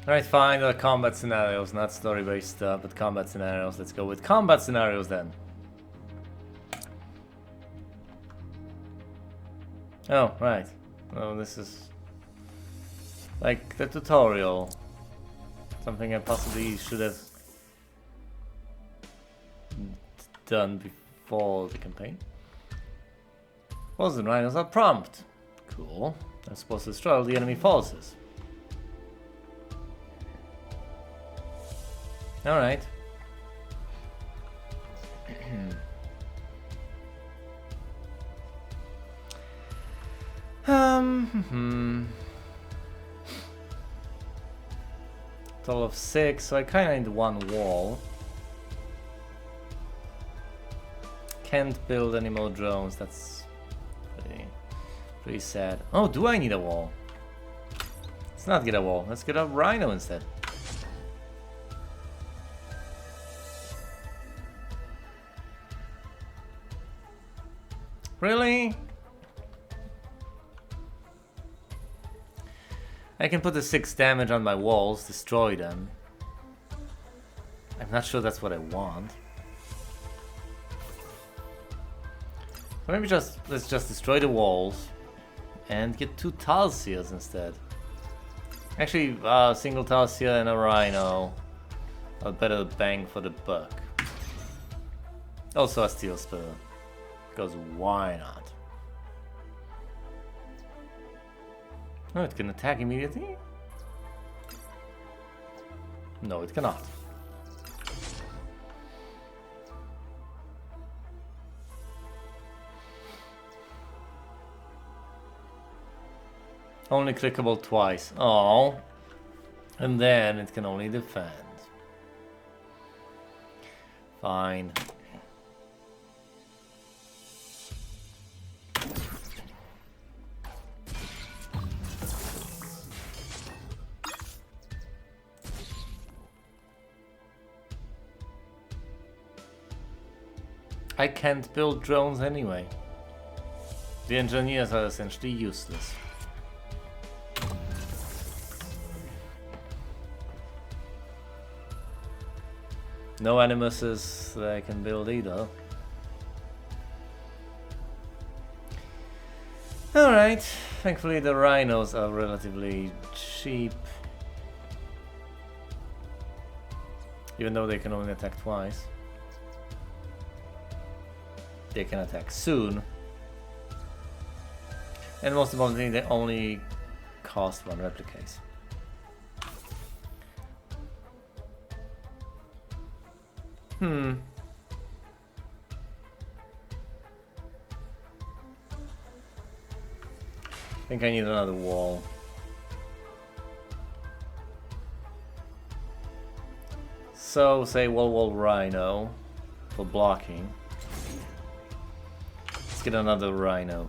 Alright, fine, combat scenarios, not story-based stuff, but combat scenarios. Let's go with combat scenarios then. Oh, right. Oh, this is like the tutorial. Something I possibly should have done before the campaign. Wasn't rhinos are prompt. Cool. I'm supposed to destroy all the enemy forces. Alright. Total of 6, so I kinda need one wall. Can't build any more drones, that's pretty sad. Oh, do I need a wall? Let's not get a wall, let's get a rhino instead. Really? I can put the 6 damage on my walls, destroy them. I'm not sure that's what I want. So maybe let's just destroy the walls and get 2 Talsias instead. Actually, single Talsia and a rhino. A better bang for the buck. Also a steel spur. Because why not? Oh, it can attack immediately? No, it cannot. Only clickable twice. Oh. And then it can only defend. Fine. I can't build drones anyway. The engineers are essentially useless. No animuses that I can build either. Alright, thankfully the rhinos are relatively cheap. Even though they can only attack twice. They can attack soon. And most importantly, they only cost 1 replicate. I think I need another wall. So, say wall rhino for blocking. Let's get another rhino.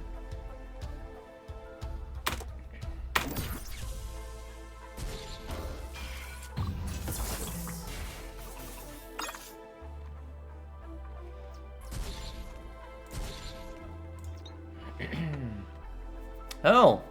Oh!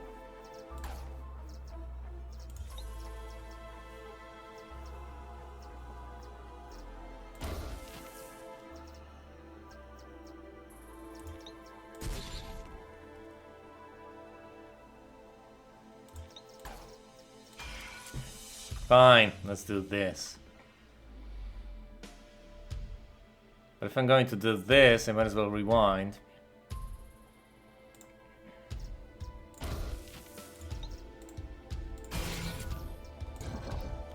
Fine, let's do this. But if I'm going to do this, I might as well rewind.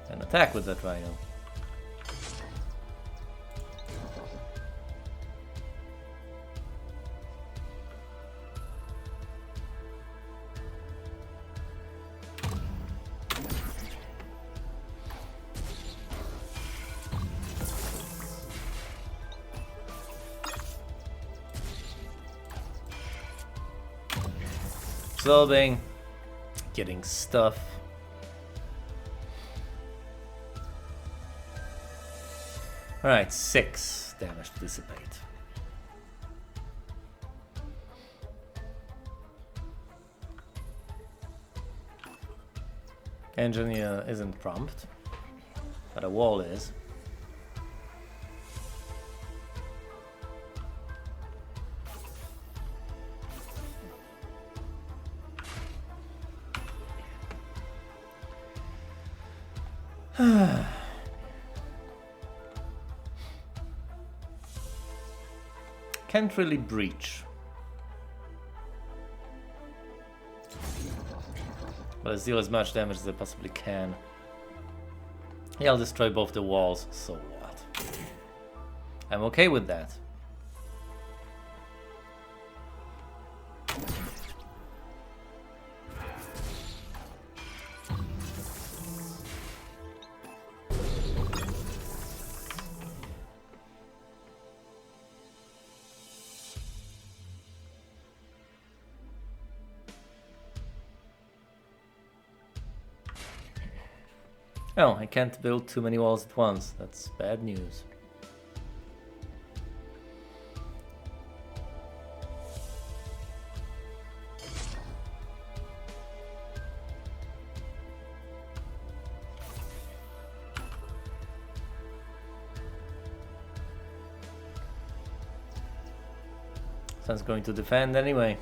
And attack with that rhino. Absorbing, getting stuff. Alright, 6 damage to dissipate. Engineer isn't prompt, but a wall is. Can't really breach. But let's deal as much damage as I possibly can. Yeah, I'll destroy both the walls, so what? I'm okay with that. Oh, I can't build too many walls at once. That's bad news. Sun's going to defend anyway.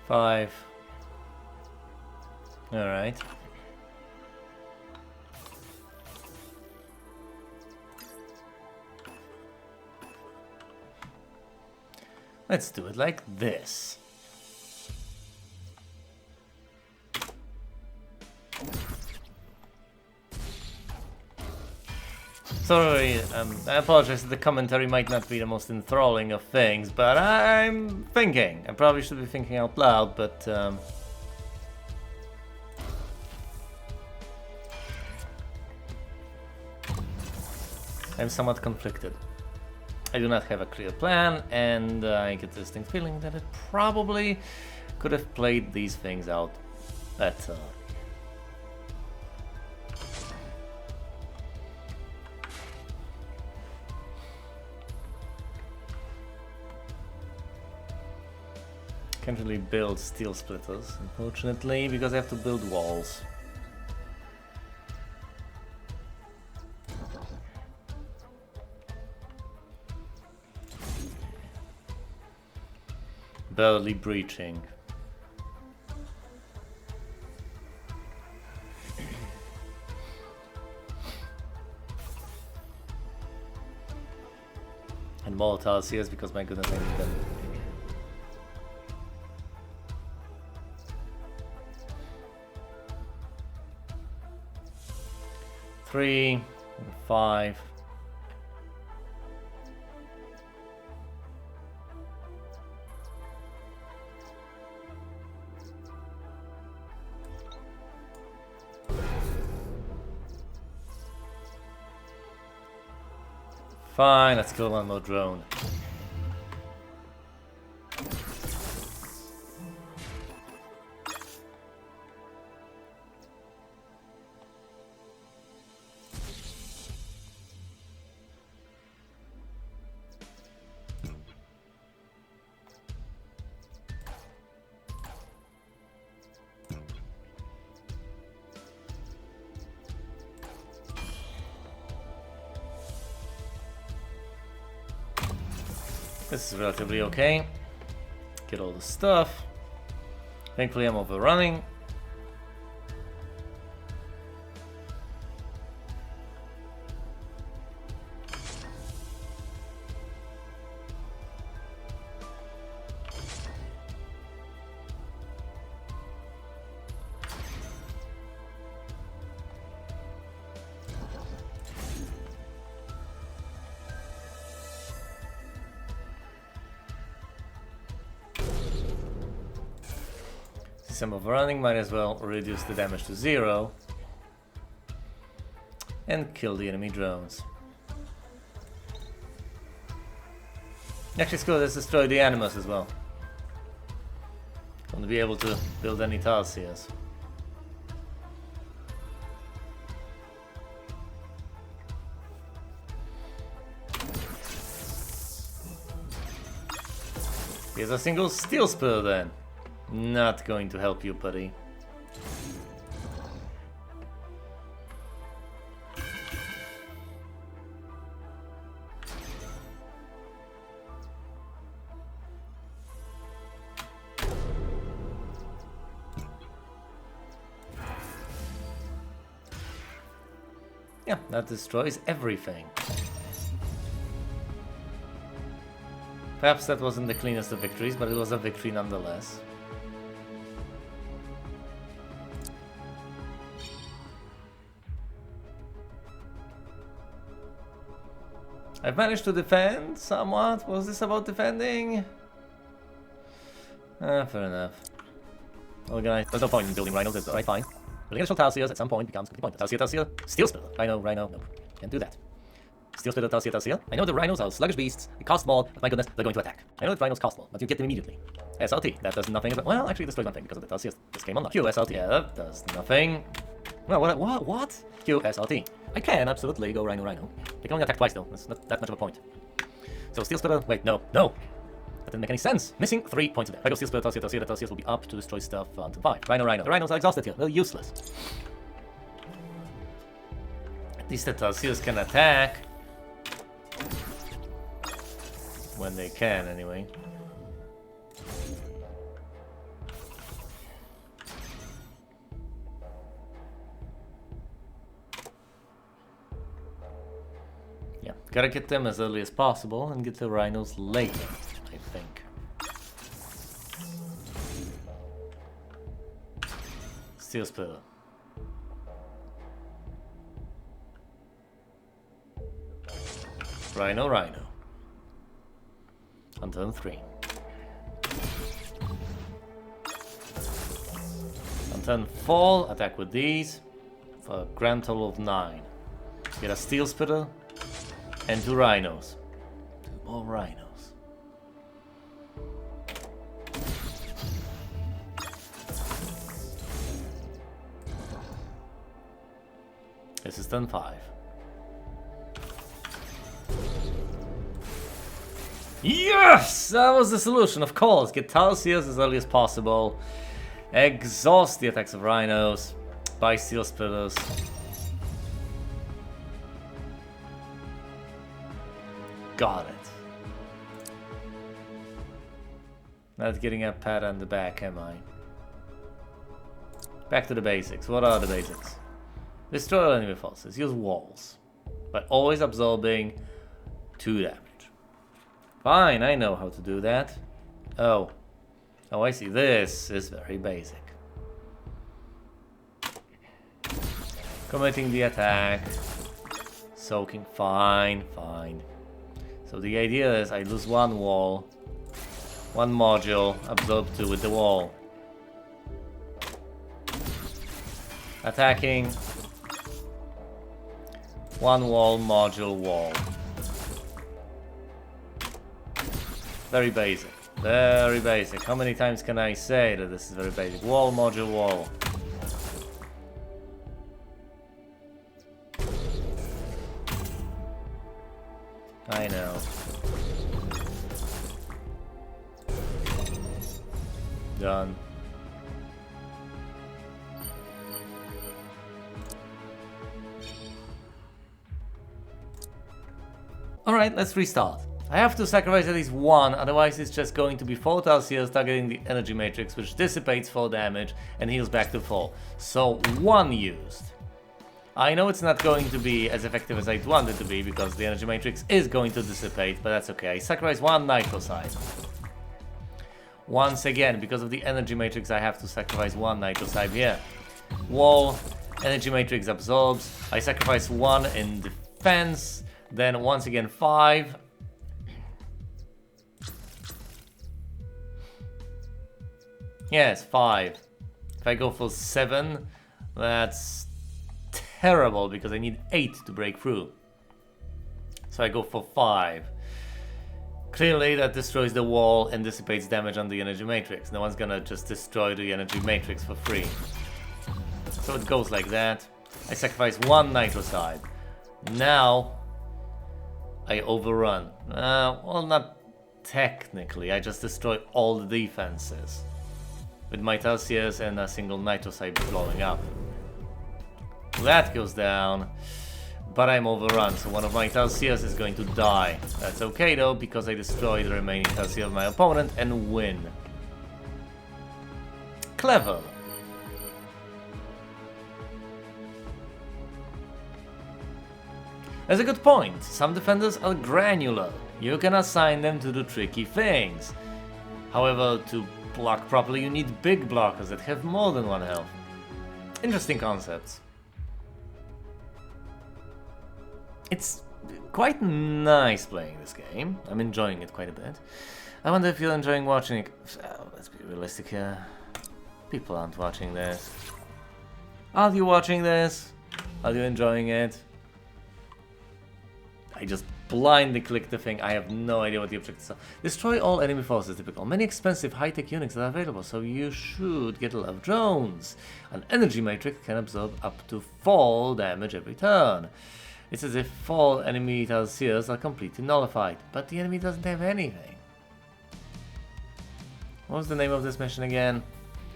Five. All right. Let's do it like this. Sorry, I apologize that the commentary might not be the most enthralling of things, but I'm thinking. I probably should be thinking out loud, but I'm somewhat conflicted. I do not have a clear plan, and I get the distinct feeling that it probably could have played these things out better. Can't really build steel splitters, unfortunately, because I have to build walls. Barely breaching. And more Tarsiers because my goodness, I need them. Three, 5. Fine, let's kill one more drone. This is relatively okay. Get all the stuff. Thankfully I'm overrunning. Since I'm overrunning, might as well reduce the damage to 0 and kill the enemy drones. Actually, screw, let's destroy the animals as well. Won't be able to build any Tarsiers. Here's a single steel spell then. Not going to help you, buddy. Yeah, that destroys everything. Perhaps that wasn't the cleanest of victories, but it was a victory nonetheless. I've managed to defend somewhat. Was this about defending? Fair enough. Organize. There's no point in building rhinos, that's alright, fine. Building additional Tarsiers at some point becomes completely pointless. Tarsier, Steel Spiller. Rhino, nope. Can't do that. Steel Spiller, Tarsier. I know the rhinos are sluggish beasts, they cost more, but my goodness, they're going to attack. I know that rhinos cost more, but you get them immediately. SLT, that does nothing. Well, actually, it destroys one thing because of the Tarsiers. This came online. Q, SLT, yeah, that does nothing. Well, what? Q, SLT. I can absolutely go Rhino. They can only attack twice though, that's not that much of a point. So Steel Splitter, wait, no. That didn't make any sense. Missing 3 points of damage. If I go Steel Splitter, Tarsier, the Tarsiers will be up to destroy stuff until 5. Rhino. The rhinos are exhausted here, they're useless. At least the Tarsiers can attack. When they can, anyway. Yeah, gotta get them as early as possible and get the rhinos later, I think. Steel Splitter. Rhino. On turn 3. On turn 4, attack with these for a grand total of 9. Get a Steel Splitter and 2 rhinos. 2 more rhinos. This is turn 5. Yes! That was the solution, of course. Get Tarsiers as early as possible. Exhaust the attacks of rhinos. Buy Steel Splitters. Got it. Not getting a pat on the back, am I? Back to the basics. What are the basics? Destroy all enemy forces. Use walls. But always absorbing 2 damage. Fine, I know how to do that. Oh, I see. This is very basic. Committing the attack. Soaking. Fine. So the idea is I lose 1 wall. 1 module. Absorb 2 with the wall. Attacking. 1 wall, module, wall. Very basic. Very basic. How many times can I say that this is very basic? Wall, module, wall. I know. Done. Alright, let's restart. I have to sacrifice at least one, otherwise it's just going to be 4 Talsias targeting the energy matrix, which dissipates 4 damage and heals back to 4. So 1 used. I know it's not going to be as effective as I'd want it to be, because the energy matrix is going to dissipate, but that's okay. I sacrifice 1 nitrocide. Once again, because of the energy matrix, I have to sacrifice 1 nitrocide here. Wall, energy matrix absorbs. I sacrifice 1 in defense, then once again 5. Yes, 5. If I go for 7, that's terrible because I need 8 to break through. So I go for 5. Clearly that destroys the wall and dissipates damage on the energy matrix. No one's gonna just destroy the energy matrix for free. So it goes like that. I sacrifice 1 nitrocide. Now I overrun. Well, not technically. I just destroy all the defenses with my Talsias and a single nitrocide blowing up. That goes down, but I'm overrun, so one of my Talsias is going to die. That's okay though, because I destroy the remaining Talsia of my opponent and win. Clever. That's a good point. Some defenders are granular. You can assign them to do tricky things. However, to block properly, you need big blockers that have more than 1 health. Interesting concepts. It's quite nice playing this game. I'm enjoying it quite a bit. I wonder if you're enjoying watching it. Let's be realistic here. People aren't watching this. Are you watching this? Are you enjoying it? I just blindly click the thing. I have no idea what the objectives are. Destroy all enemy forces, typical. Many expensive high-tech units are available, so you should get a lot of drones. An energy matrix can absorb up to 4 damage every turn. It's as if 4 enemy Talsias are completely nullified, but the enemy doesn't have anything. What was the name of this mission again?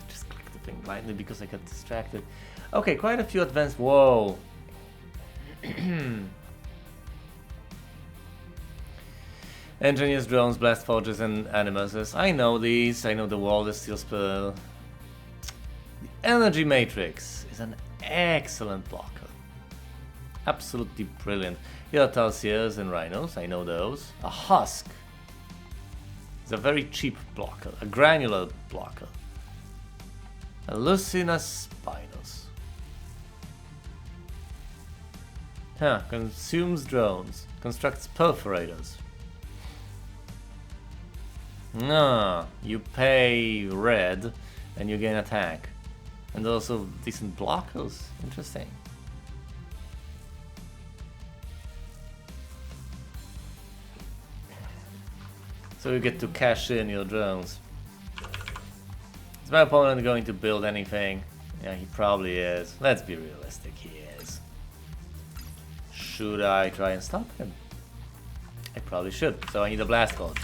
Just click the thing blindly because I got distracted. Okay, quite a few advanced... Whoa. Engineers, drones, blast forges, and animuses. I know these. I know the wall, the steel spell. The energy matrix is an excellent blocker. Absolutely brilliant. Here are Talsias and Rhinos, I know those. A Husk is a very cheap blocker, a granular blocker. A Lucinus Spinus. Consumes drones, constructs perforators. You pay red and you gain attack. And also decent blockers, interesting. So you get to cash in your drones. Is my opponent going to build anything? Yeah, he probably is. Let's be realistic, he is. Should I try and stop him? I probably should, so I need a blast forge.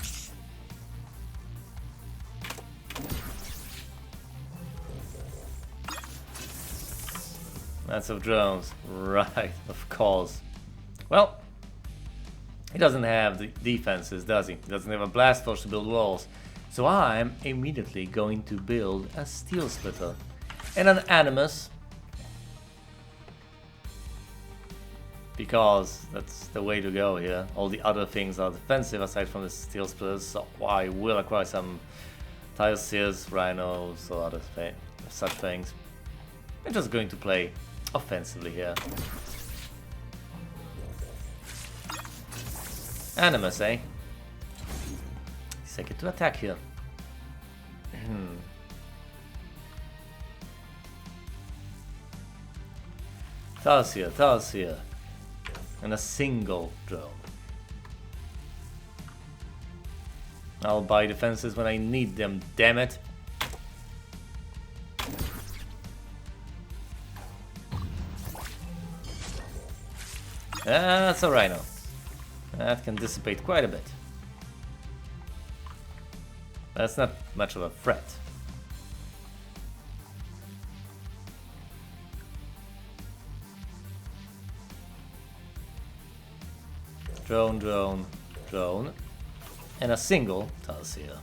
Lots of drones, right, of course. Well, he doesn't have the defenses, does he? He doesn't have a blast force to build walls. So I'm immediately going to build a steel splitter and an animus, because that's the way to go here. All the other things are defensive aside from the steel splitters, so I will acquire some Talsias, Rhinos, or other such things. I'm just going to play offensively here. Animus, eh? Second to attack here. Talsia. And a single drone. I'll buy defenses when I need them, damn it. That's a Rhino. That can dissipate quite a bit. That's not much of a threat. Drone. And a single Talseer.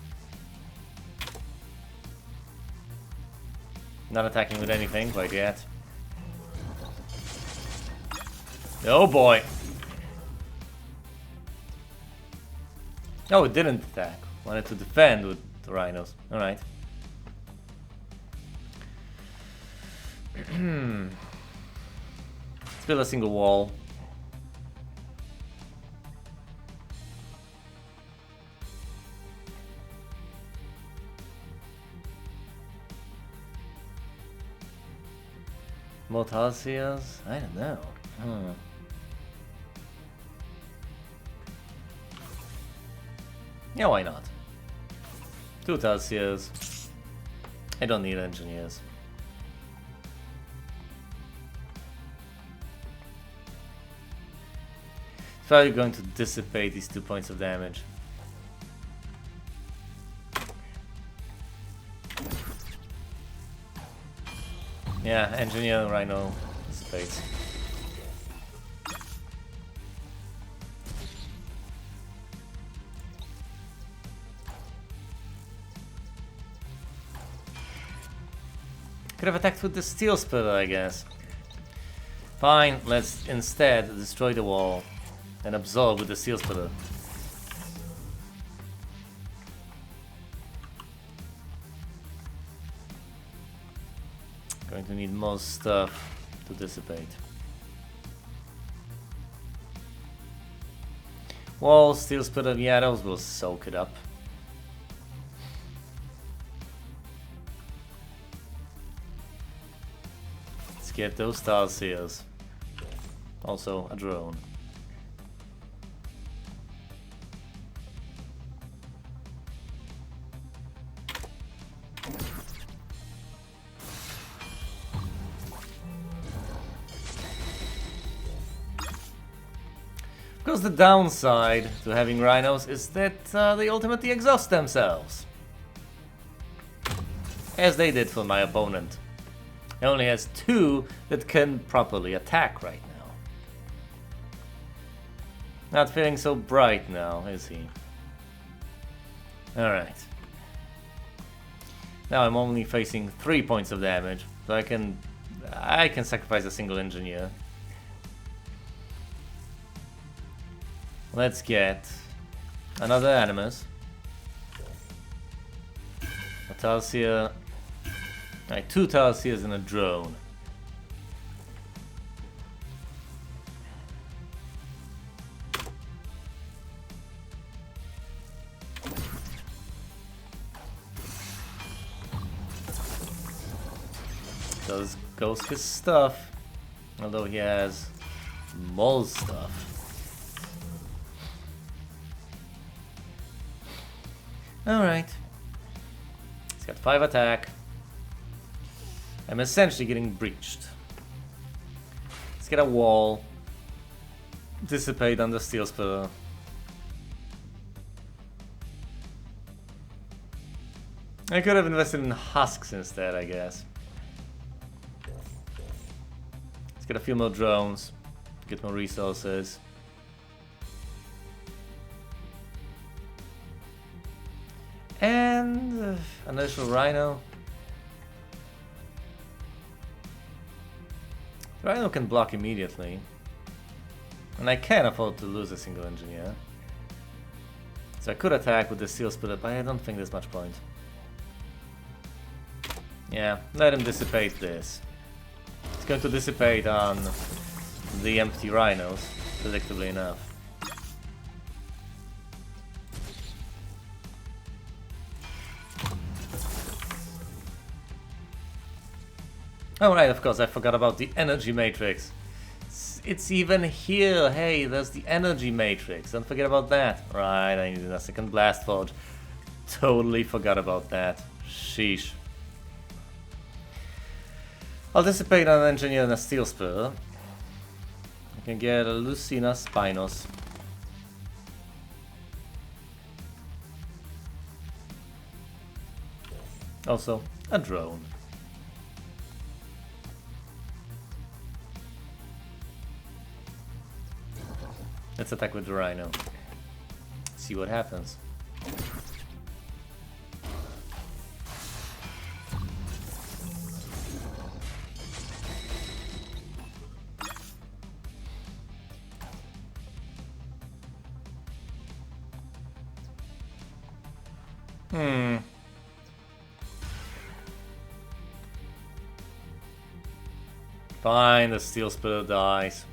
Not attacking with anything quite yet. Oh boy! Oh, it didn't attack. Wanted to defend with the rhinos. Alright. Let's build a single wall. More Talseers? I don't know. Yeah, why not? 2 Talseers. I don't need engineers. It's probably going to dissipate these 2 points of damage. Yeah, engineer rhino dissipates. Could have attacked with the steel splitter, I guess. Fine, let's instead destroy the wall and absorb with the steel splitter. Going to need more stuff to dissipate. Wall, steel splitter, yeah, those will soak it up. Let's get those Talseers. Also, a drone. Because the downside to having rhinos is that they ultimately exhaust themselves. As they did for my opponent. He only has 2 that can properly attack right now. Not feeling so bright now, is he? Alright. Now I'm only facing 3 points of damage, so I can sacrifice a single engineer. Let's get another Animus. A Talseer. Alright, 2 Talseers and a drone. Does goes his stuff, although he has more stuff. Alright. He's got 5 attack. I'm essentially getting breached. Let's get a wall. Dissipate on the steel splitter. I could have invested in husks instead, I guess. Let's get a few more drones. Get more resources. And an additional rhino. The rhino can block immediately. And I can't afford to lose a single engineer. So I could attack with the steel splitter, but I don't think there's much point. Yeah, let him dissipate this. It's going to dissipate on the empty rhinos, predictably enough. Oh right, of course, I forgot about the energy matrix. It's even here. Hey, there's the energy matrix. Don't forget about that. Right, I need a second blast forge. Totally forgot about that. Sheesh. I'll dissipate on an engineer and a steel splitter. I can get a Lucina Spinos. Also, a drone. Let's attack with the rhino. See what happens. Hmm. Fine, the steel spitter dies.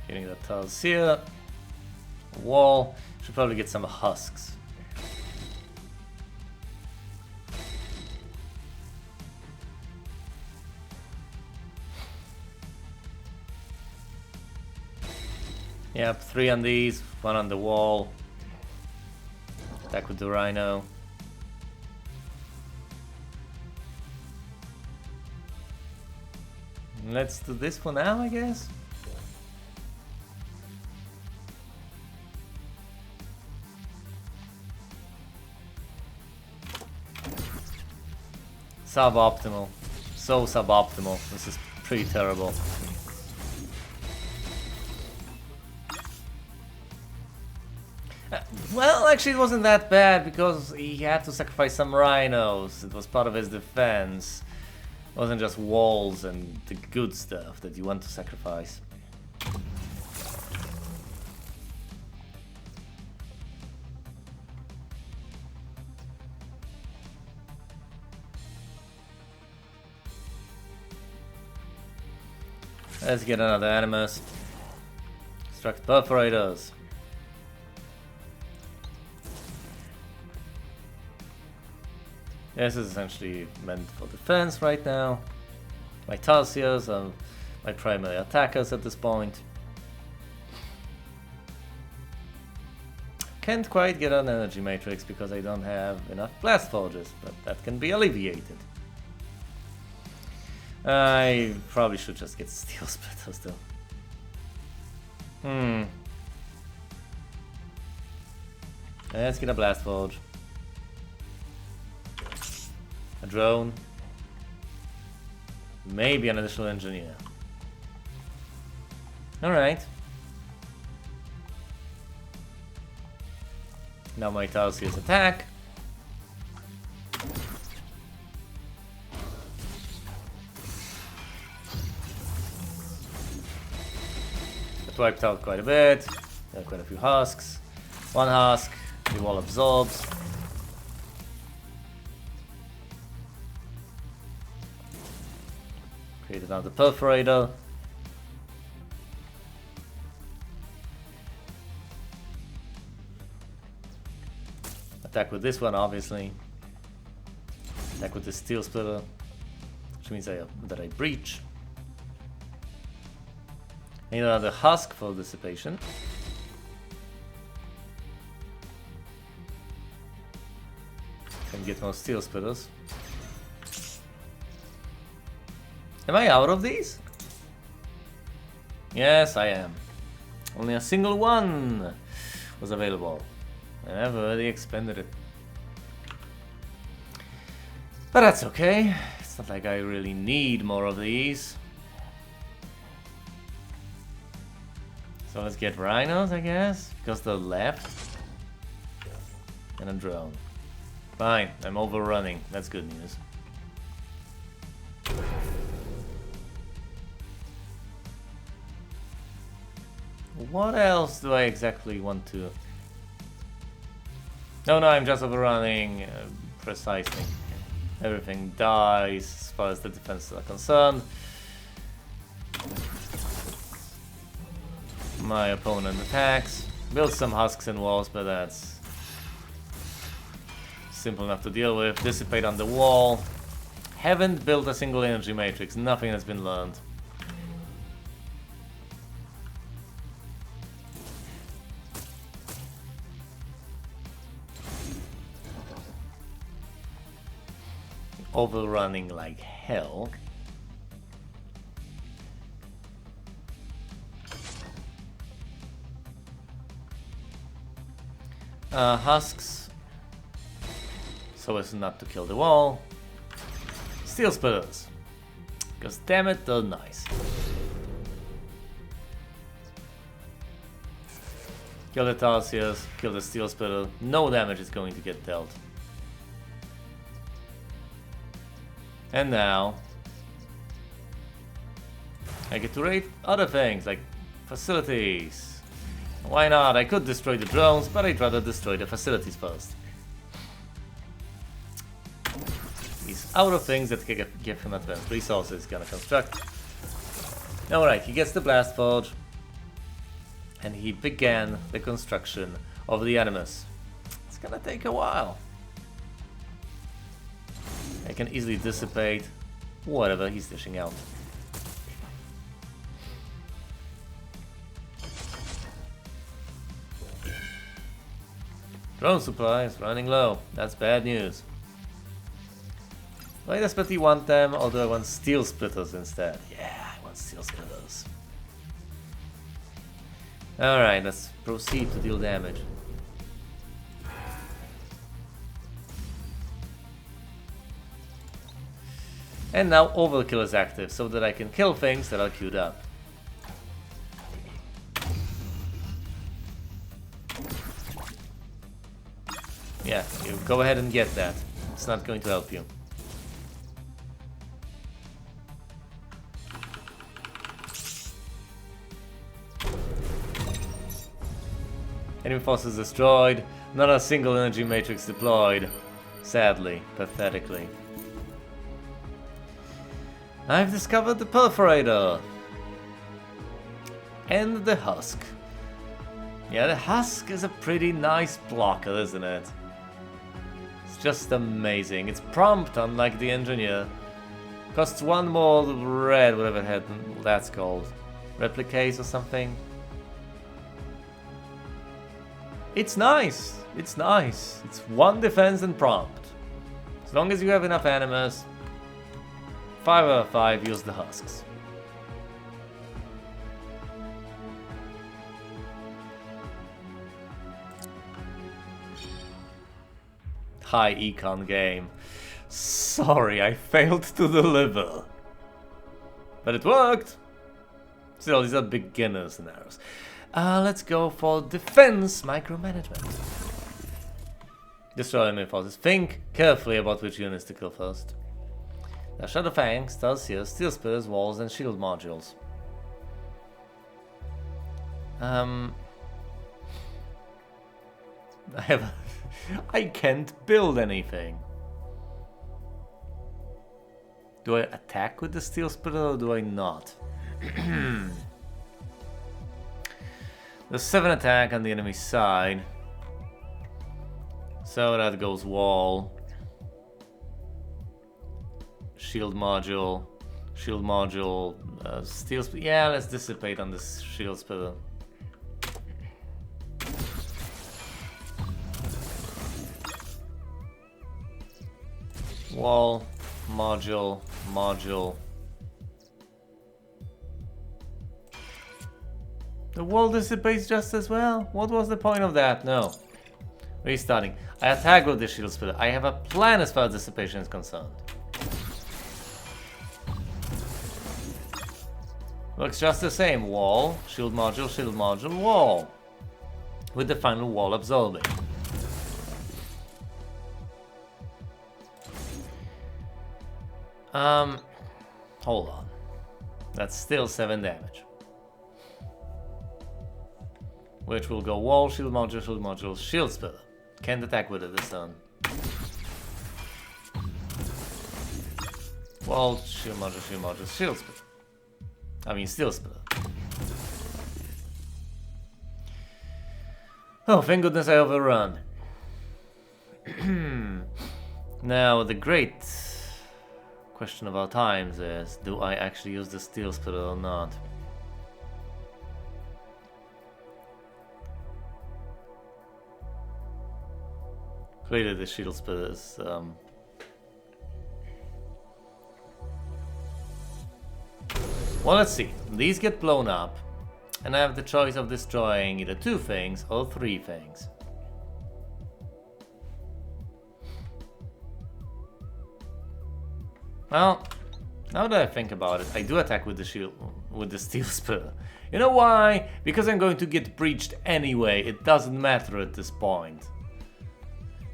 Getting the tiles here. Wall. Should probably get some husks. Yep, 3 on these, 1 on the wall. Back with the rhino. Let's do this for now, I guess. Suboptimal. So suboptimal. This is pretty terrible. Well, actually it wasn't that bad because he had to sacrifice some rhinos. It was part of his defense. It wasn't just walls and the good stuff that you want to sacrifice. Let's get another animus. Construct perforators. This is essentially meant for defense right now. My Tarsiers are my primary attackers at this point. Can't quite get an energy matrix because I don't have enough blast forges, but that can be alleviated. I probably should just get steel splitters though. Let's get a blast forge. A drone. Maybe an additional engineer. Alright. Now my Tarsiers attack. It wiped out quite a bit. There are quite a few husks. 1 husk, the wall absorbs. Create another perforator. Attack with this one, obviously. Attack with the steel splitter, which means that I breach. Need another husk for dissipation. Can get more steel splitters. Am I out of these? Yes, I am. Only a single one was available. And I've already expended it. But that's okay. It's not like I really need more of these. So let's get rhinos, I guess, because they're left. And a drone. Fine, I'm overrunning. That's good news. What else do I exactly want to... No, I'm just overrunning precisely. Everything dies as far as the defenses are concerned. My opponent attacks. Builds some husks and walls, but that's simple enough to deal with. Dissipate on the wall. Haven't built a single energy matrix. Nothing has been learned. Overrunning like hell. Husks, so as not to kill the wall. Steel splitters, because damn it, they're nice. Kill the Tarsiers, kill the Steel Splitter. No damage is going to get dealt. And now I get to raid other things like facilities. Why not? I could destroy the drones, but I'd rather destroy the facilities first. He's out of things that can give him advanced resources. Gonna construct. Alright, he gets the Blast Forge. And he began the construction of the Animus. It's gonna take a while. I can easily dissipate whatever he's dishing out. Drone supply is running low. That's bad news. I desperately want them, although I want Steel Splitters instead. Yeah, I want Steel Splitters. Alright, let's proceed to deal damage. And now Overkill is active, so that I can kill things that are queued up. Yeah, you go ahead and get that. It's not going to help you. Enemy forces destroyed. Not a single energy matrix deployed. Sadly, pathetically. I've discovered the perforator. And the husk. Yeah, the husk is a pretty nice blocker, isn't it? It's just amazing. It's prompt, unlike the engineer. Costs one more red, whatever that's called. Replicase or something. It's nice. It's nice. It's one defense and prompt. As long as you have enough animus. 5 out of 5, use the husks. High econ game. Sorry, I failed to deliver. But it worked. Still, these are beginner scenarios. Let's go for defense micromanagement. Destroy enemy forces. Think carefully about which units to kill first. Shadow Fangs, Tarsiers, Steel Splitters, Walls, and Shield Modules. I can't build anything. Do I attack with the Steel Splitter or do I not? There's 7 attack on the enemy side. So that goes Wall. Shield Module. Shield Module. Steel Splitter. Yeah, let's dissipate on this Shield Splitter. Wall, module, module. The wall dissipates just as well? What was the point of that? No. Restarting. I attack with the Shield Splitter. I have a plan as far as dissipation is concerned. Looks just the same. Wall, shield module, wall. With the final wall absorbing. Hold on. That's still 7 damage. Which will go wall, shield module, shield splitter. Can't attack with it this turn. Wall, shield module, shield splitter. I mean, steel splitter. Oh, thank goodness I overrun. Now, the great question of our times is, do I actually use the steel splitter or not? Clearly the shield splitter is well, let's see. These get blown up, and I have the choice of destroying either 2 things or 3 things. Well, now that I think about it, I do attack with the shield, with the steel spur. You know why? Because I'm going to get breached anyway. It doesn't matter at this point.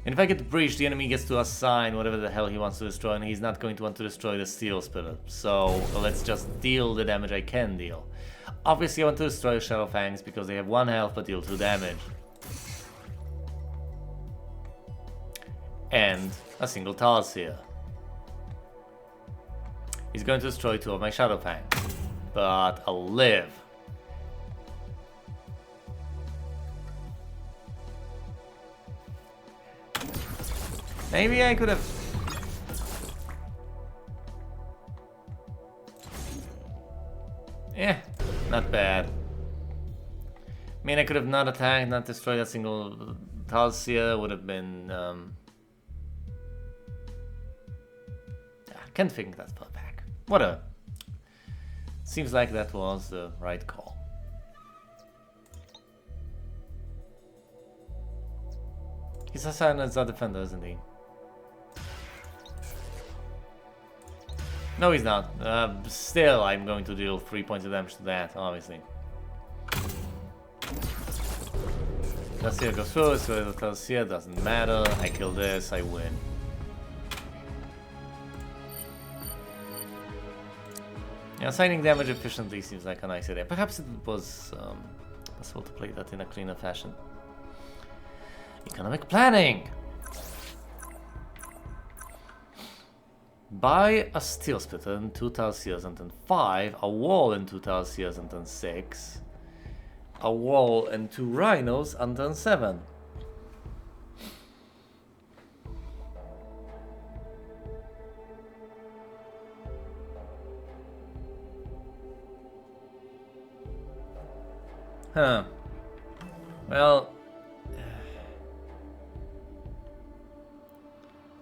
And if I get breached, the enemy gets to assign whatever the hell he wants to destroy, and he's not going to want to destroy the steel spirit. So let's just deal the damage I can deal. Obviously I want to destroy Shadow Fangs because they have 1 health but deal 2 damage. And a single Tarsier. He's going to destroy 2 of my Shadow Fangs. But I'll live. Maybe I could have... Yeah, not bad. I mean, I could have not attacked, not destroyed a single Tarsier, would have been... I can't think that far back. Whatever. Seems like that was the right call. He's assigned as a defender, isn't he? No, he's not. Still, I'm going to deal 3 points of damage to that, obviously. Tarsier goes through, so the Tarsier doesn't matter. I kill this, I win. Yeah, assigning damage efficiently seems like a nice idea. Perhaps it was possible to play that in a cleaner fashion. Economic planning! Buy a steel splitter in 2 Tarsiers and then 5, a wall in 2 Tarsiers and then 6, a wall and 2 rhinos and then 7. Huh. Well,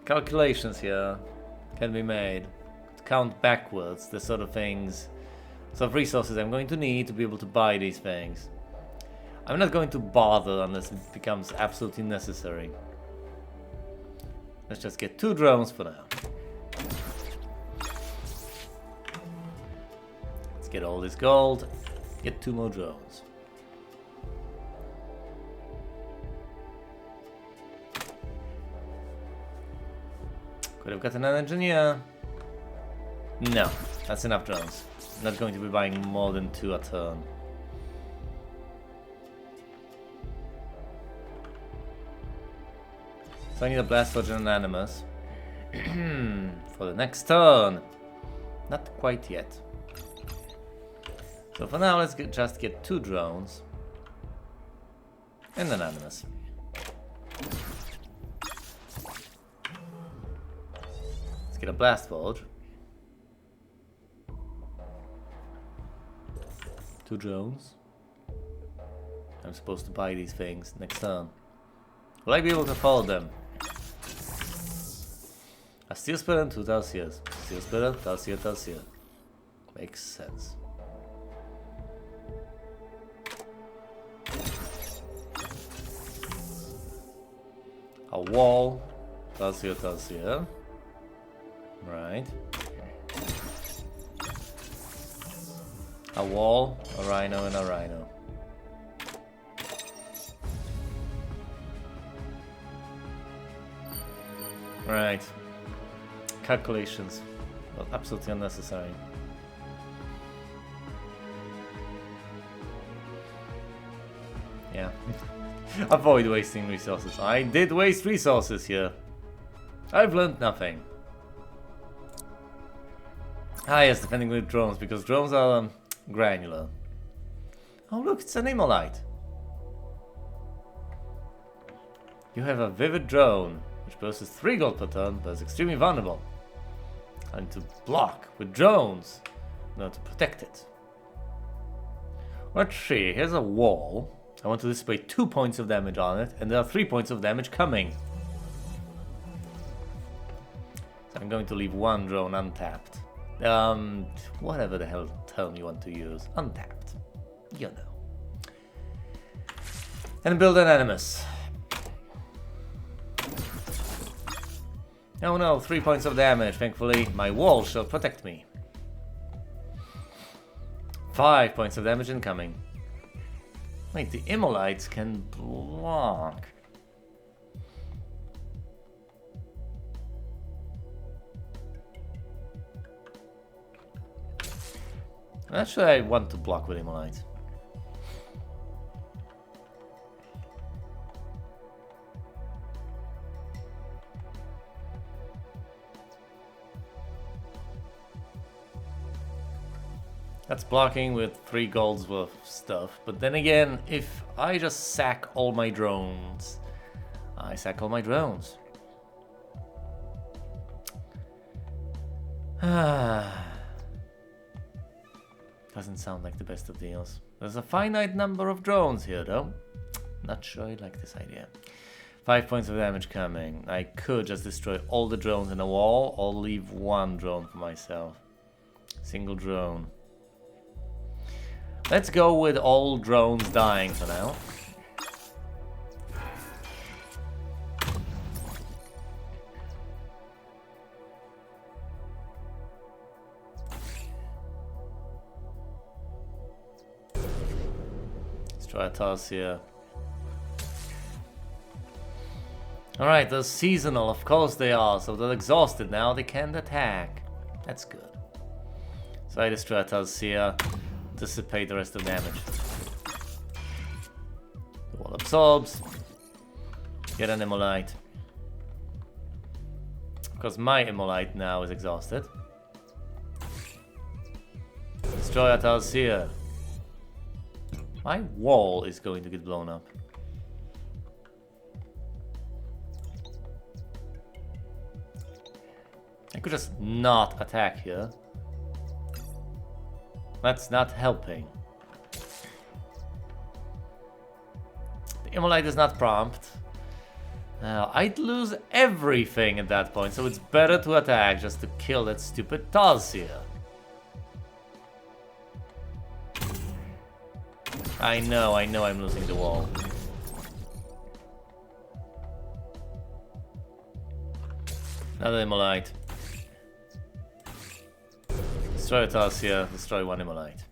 calculations here can be made. Count backwards the sort of things, sort of resources I'm going to need to be able to buy these things. I'm not going to bother unless it becomes absolutely necessary. Let's just get 2 drones for now. Let's get all this gold, get 2 more drones. Could have gotten an engineer. No, that's enough drones. I'm not going to be buying more than 2 a turn. So I need a Blast Forge and an Animus. For the next turn. Not quite yet. So for now, let's just get 2 drones. And an Animus. Get a Blast Forge. 2 drones. I'm supposed to buy these things next turn. Will I be able to follow them? A Steel Spirit and 2 Tarsiers. Steel Spirit, Tarsier, Tarsier. Makes sense. A wall, Tarsier, Tarsier. Right. A wall, a rhino, and a rhino. Right. Calculations. Well, absolutely unnecessary. Yeah. Avoid wasting resources. I did waste resources here. I've learned nothing. Ah yes, defending with drones, because drones are granular. Oh look, it's an Immolite. You have a vivid drone, which boasts 3 gold per turn, but is extremely vulnerable. I need to block with drones in order to protect it. Let's see, here's a wall. I want to display 2 points of damage on it, and there are 3 points of damage coming. So I'm going to leave 1 drone untapped. Whatever the hell term you want to use. Untapped. You know. And build an Animus. Oh no, 3 points of damage. Thankfully, my wall shall protect me. 5 points of damage incoming. Wait, the Immolites can block. Actually, I want to block with Immolites. That's blocking with 3 golds worth of stuff. But then again, if I just sack all my drones, I sack all my drones. Doesn't sound like the best of deals. There's a finite number of drones here, though. Not sure I like this idea. 5 points of damage coming. I could just destroy all the drones in the wall, or leave 1 drone for myself. Single drone. Let's go with all drones dying for now. Let's try a toss here. Alright, they're seasonal, of course they are, so they're exhausted now, they can't attack. That's good. So I destroy a toss here. Dissipate the rest of damage. The wall absorbs. Get an Immolite. Because my Immolite now is exhausted. Destroy a Tal'Seer. My wall is going to get blown up. I could just not attack here. That's not helping. The Immolite is not prompt. I'd lose everything at that point, so it's better to attack just to kill that stupid Tal'Seer. I know I'm losing the wall. Another Immolite. Destroy a Tal'Seer, destroy 1 Immolite.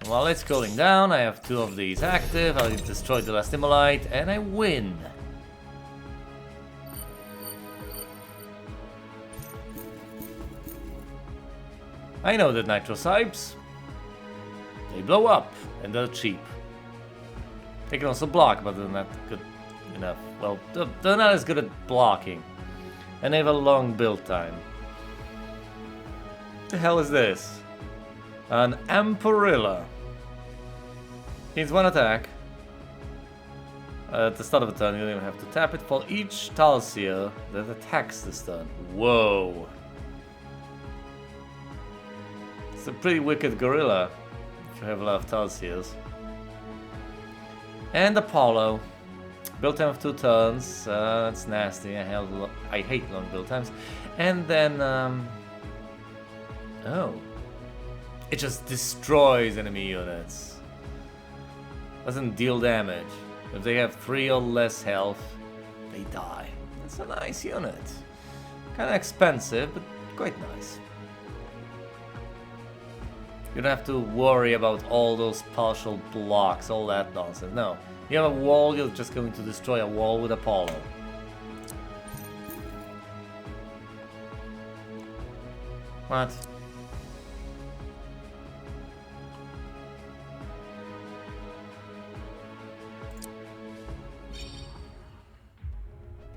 While it's cooling down, I have 2 of these active. I'll destroy the last Immolite, and I win. I know that Nitro Sipes. They blow up, and they're cheap. They can also block, but they're not good enough. Well, they're not as good at blocking. And they have a long build time. The hell is this? An Amporilla. Needs 1 attack. At the start of a turn, you don't even have to tap it for each Tal'Seer that attacks this turn. Whoa. It's a pretty wicked gorilla if you have a lot of Tal'Seers. And Apollo. Build time of 2 turns. That's nasty. I hate long build times. And then, oh. It just destroys enemy units. Doesn't deal damage. If they have 3 or less health, they die. That's a nice unit. Kinda expensive, but quite nice. You don't have to worry about all those partial blocks, all that nonsense. No. You have a wall, you're just going to destroy a wall with Apollo. What?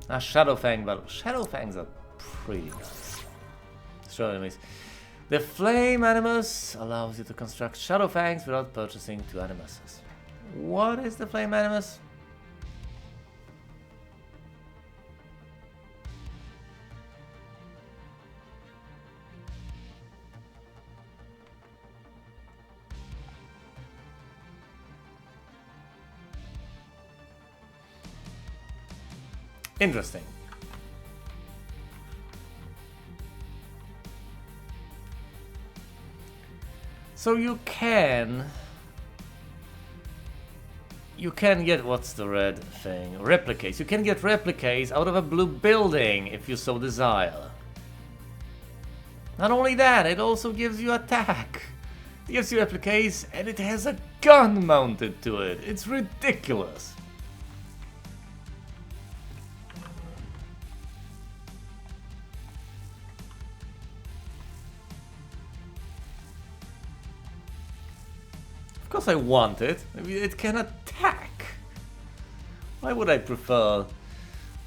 Ah, Shadowfang battle. Shadowfangs are pretty nice. Destroy enemies. The Flame Animus allows you to construct Shadowfangs without purchasing 2 Animuses. What is the Flame Animus? Interesting. So you can you can get, what's the red thing? Replicates. You can get replicates out of a blue building if you so desire. Not only that, it also gives you attack. It gives you replicates and it has a gun mounted to it. It's ridiculous. Of course I want it. I mean, it can attack. Why would I prefer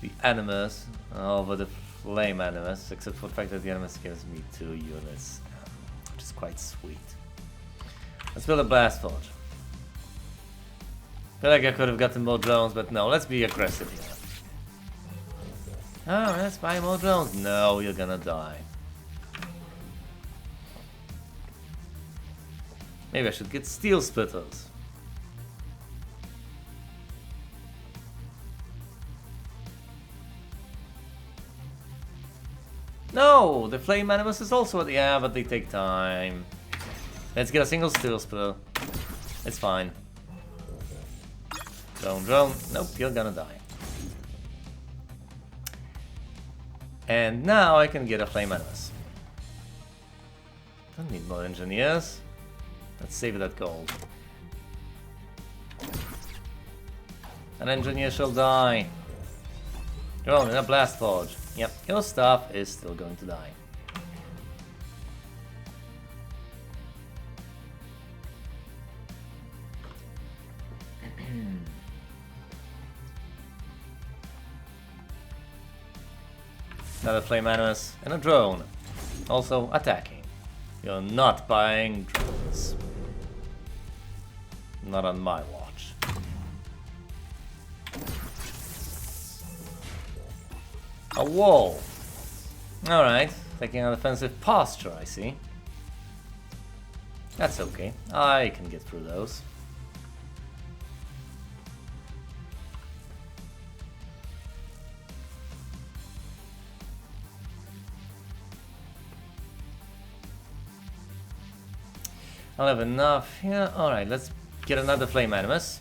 the Animus over the Flame Animus, except for the fact that the Animus gives me 2 units, which is quite sweet. Let's build a Blast Forge. Feel like I could have gotten more drones, but no, let's be aggressive here. Oh, let's buy more drones. No, you're gonna die. Maybe I should get Steel Splitters. No, the Flame Animus is also at the yeah, but they take time. Let's get a single Steel Splitter. It's fine. Drone. Nope, you're gonna die. And now I can get a Flame Animus. Don't need more engineers. Let's save that gold. An engineer shall die. Drone in a Blast Forge. Yep, your stuff is still going to die. Another Flame Animus and a drone. Also attacking. You're not buying drones. Not on my watch. A wall. Alright, taking an offensive posture, I see. That's okay. I can get through those. I'll have enough here. Alright, let's get another Flame Animus.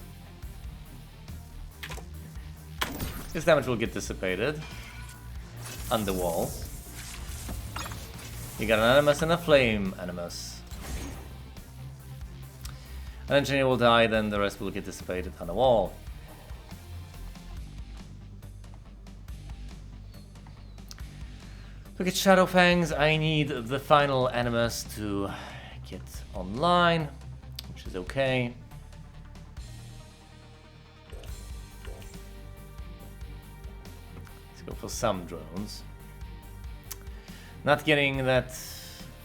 This damage will get dissipated on the wall. You got an Animus and a Flame Animus. An engineer will die, then the rest will get dissipated on the wall. To get Shadow Fangs, I need the final Animus to get online, which is okay. Let's go for some drones. Not getting that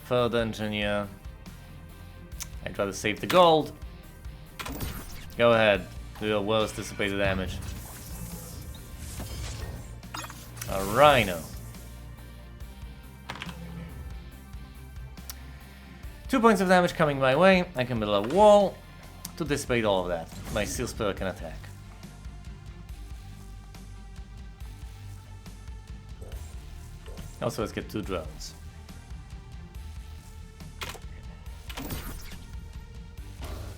third engineer. I'd rather save the gold. Go ahead, do your worst dissipated damage. A Rhino. 2 points of damage coming my way. I can build a wall to dissipate all of that. My Steel Splitter can attack. Also, let's get 2 drones.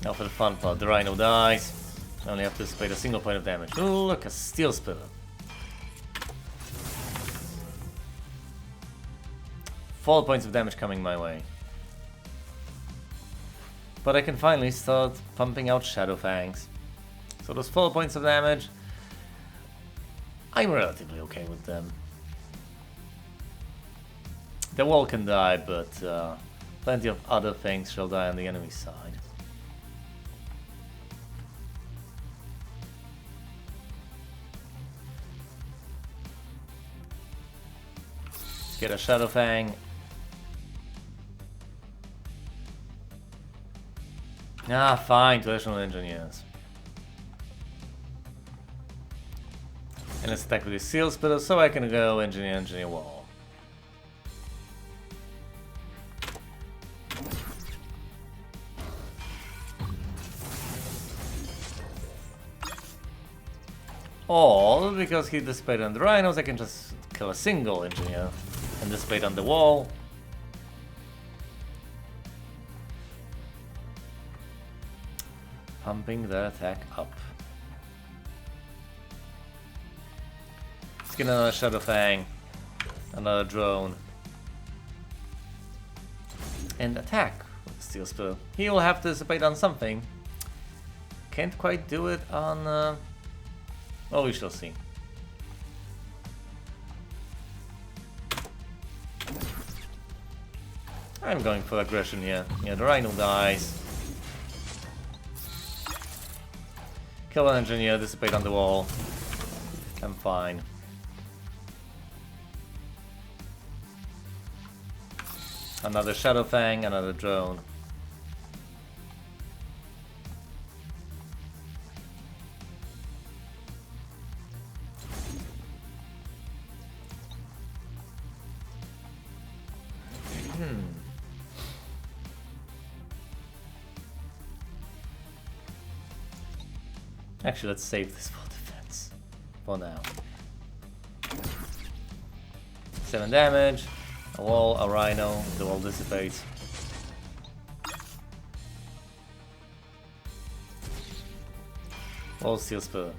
Now for the fun part, the Rhino dies. I only have to dissipate a single point of damage. Ooh, look, a Steel Splitter. 4 points of damage coming my way. But I can finally start pumping out Shadow Fangs. So those 4 points of damage, I'm relatively okay with them. The wall can die, but plenty of other things shall die on the enemy side. Get a Shadow Fang. Ah, fine, 2 additional engineers. And let's attack with the Steel Splitter so I can go engineer wall. Or, because he dissipated on the Rhinos, I can just kill a single engineer and dissipate on the wall. Pumping the attack up. get another Shadow Fang. Another drone. And attack with the Steel Spill. He will have to dissipate on something. Can't quite do it on... well, we shall see. I'm going for aggression here. Yeah, the Rhino dies. Kill an engineer, dissipate on the wall. I'm fine. Another Shadow Fang, another drone. Actually, let's save this for defense. For now. 7 damage. A wall, a rhino. The wall dissipates. Wall Steel Spill.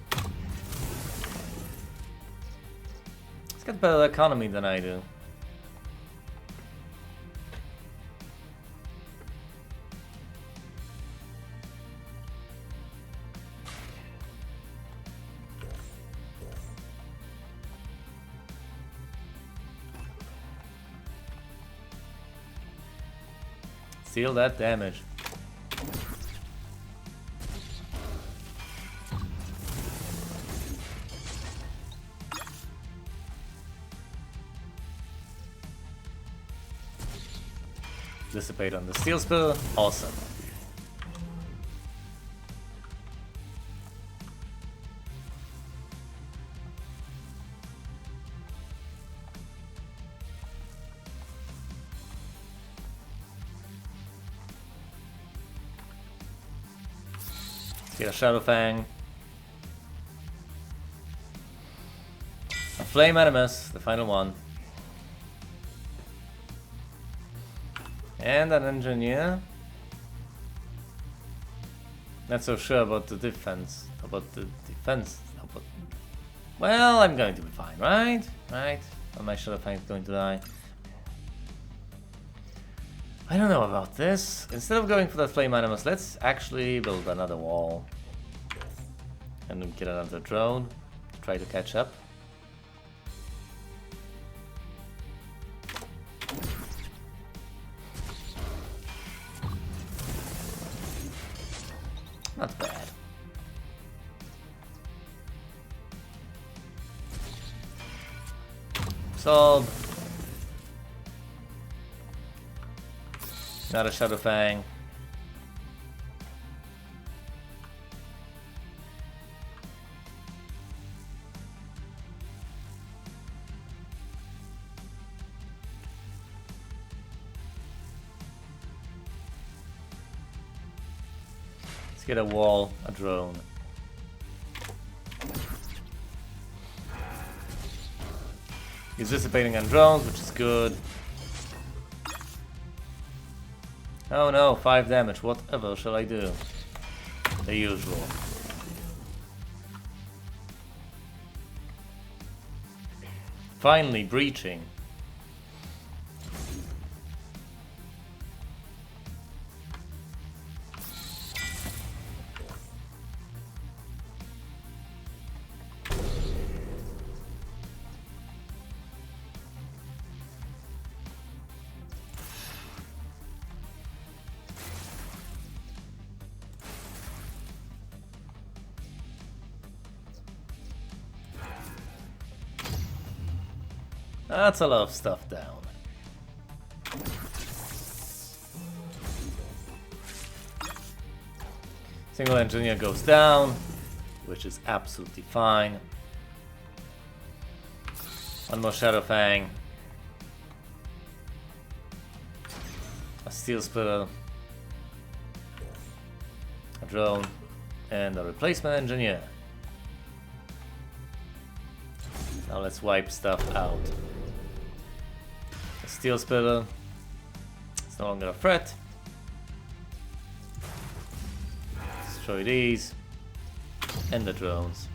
He's got better economy than I do. Seal that damage. Dissipate on the Steel Spill. Awesome. Get a Shadow Fang. A Flame Animus, the final one. And an Engineer. Not so sure about the defense. Well, I'm going to be fine, right? Right? But my Shadow Fang is going to die. I don't know about this. Instead of going for that Flame Animus, let's actually build another wall. And then get another drone to try to catch up. Not bad. Solve. Not a Shadow Fang. Let's get a wall, a drone. He's dissipating on drones, which is good. Oh no, 5 damage. Whatever shall I do? The usual. Finally breaching. That's a lot of stuff down. Single engineer goes down, which is absolutely fine. One more Shadow Fang. A Steel Spitter. A drone. And a replacement engineer. Now let's wipe stuff out. Steel Spitter. It's no longer a threat. Destroy these. And the drones.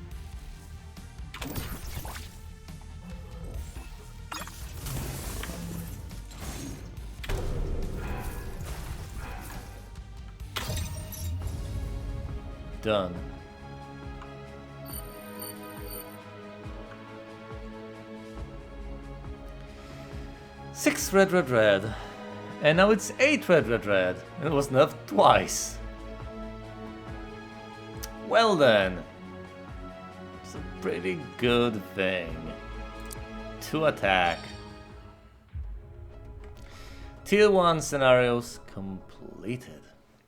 done. Six red, red, red. And now it's 8 red, red, red. And it was nerfed twice. Well then. It's a pretty good thing. 2 attack. Tier 1 scenarios completed.